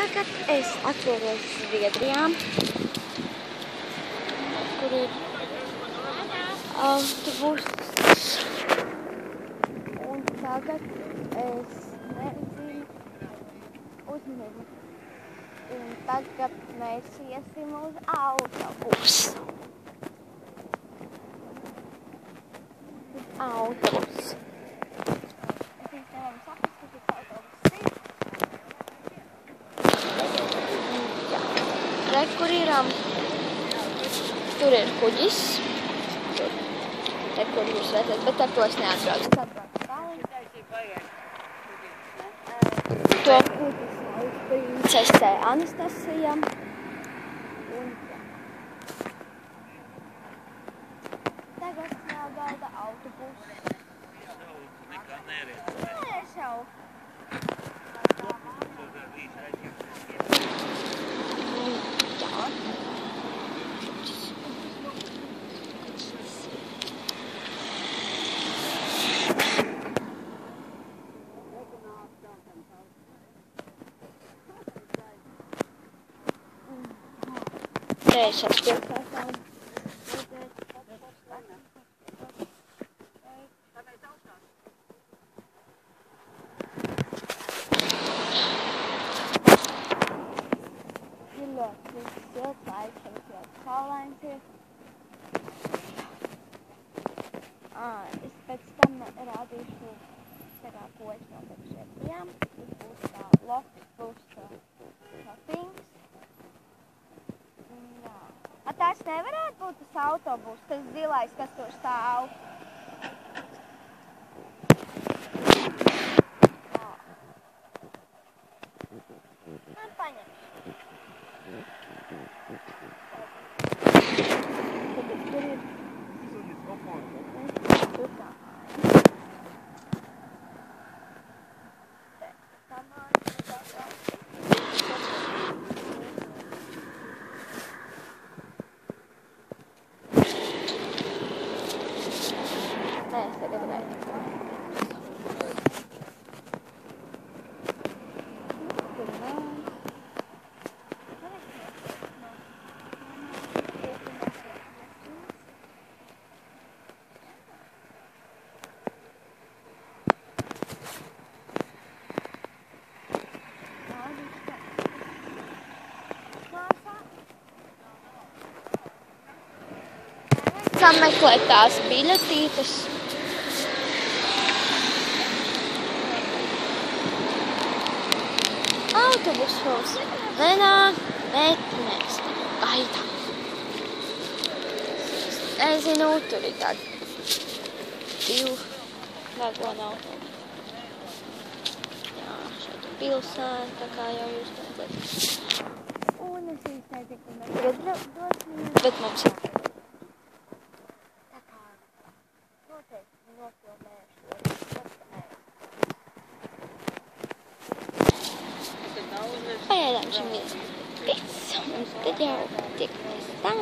Tagad es atrodos Zviedrijā, kur ir autobuss. Un tagad es nezinu uzmini. Un tagad mēs iesim uz autobusu. Uz autobusu. Es nevaru saprast, kas tas autobuss ir. Re, kur ir, tur ir kuģis. Re, kur jūs redzat, bet ar to es neatbraucu. To kuģi sauc princese Anastasija. Un tagad jāgaida autobuss. Nē, jau. Trešās pilsētām. Ir ļoti silts laiks, ļoti saulains ir. Es pēc tam rādīšu tagad, ko es noteikti šeit bijām. Tas būs tā loks, būs šopings. Tas nevarētu būt tas autobus, tas zilais, kas tur stāv. Man paņemšu. Tur ir. Tur tā. Nē, es tagad gaidu. Sameklēt tās biļetītes. Autobus mums nenāk, bet mēs gaidām. Nezinu, tur ir tādi 2 vagonu autobusi. Jā, šeit ir pilsēta, kā jau jūs redzat. Un es īsti nezinu, kur mēs tagad dosimies, bet mums ir. Tā kā noteikti nofilmēšu to. Pagaidām šim ir pits, un tad jau tiekamies tā.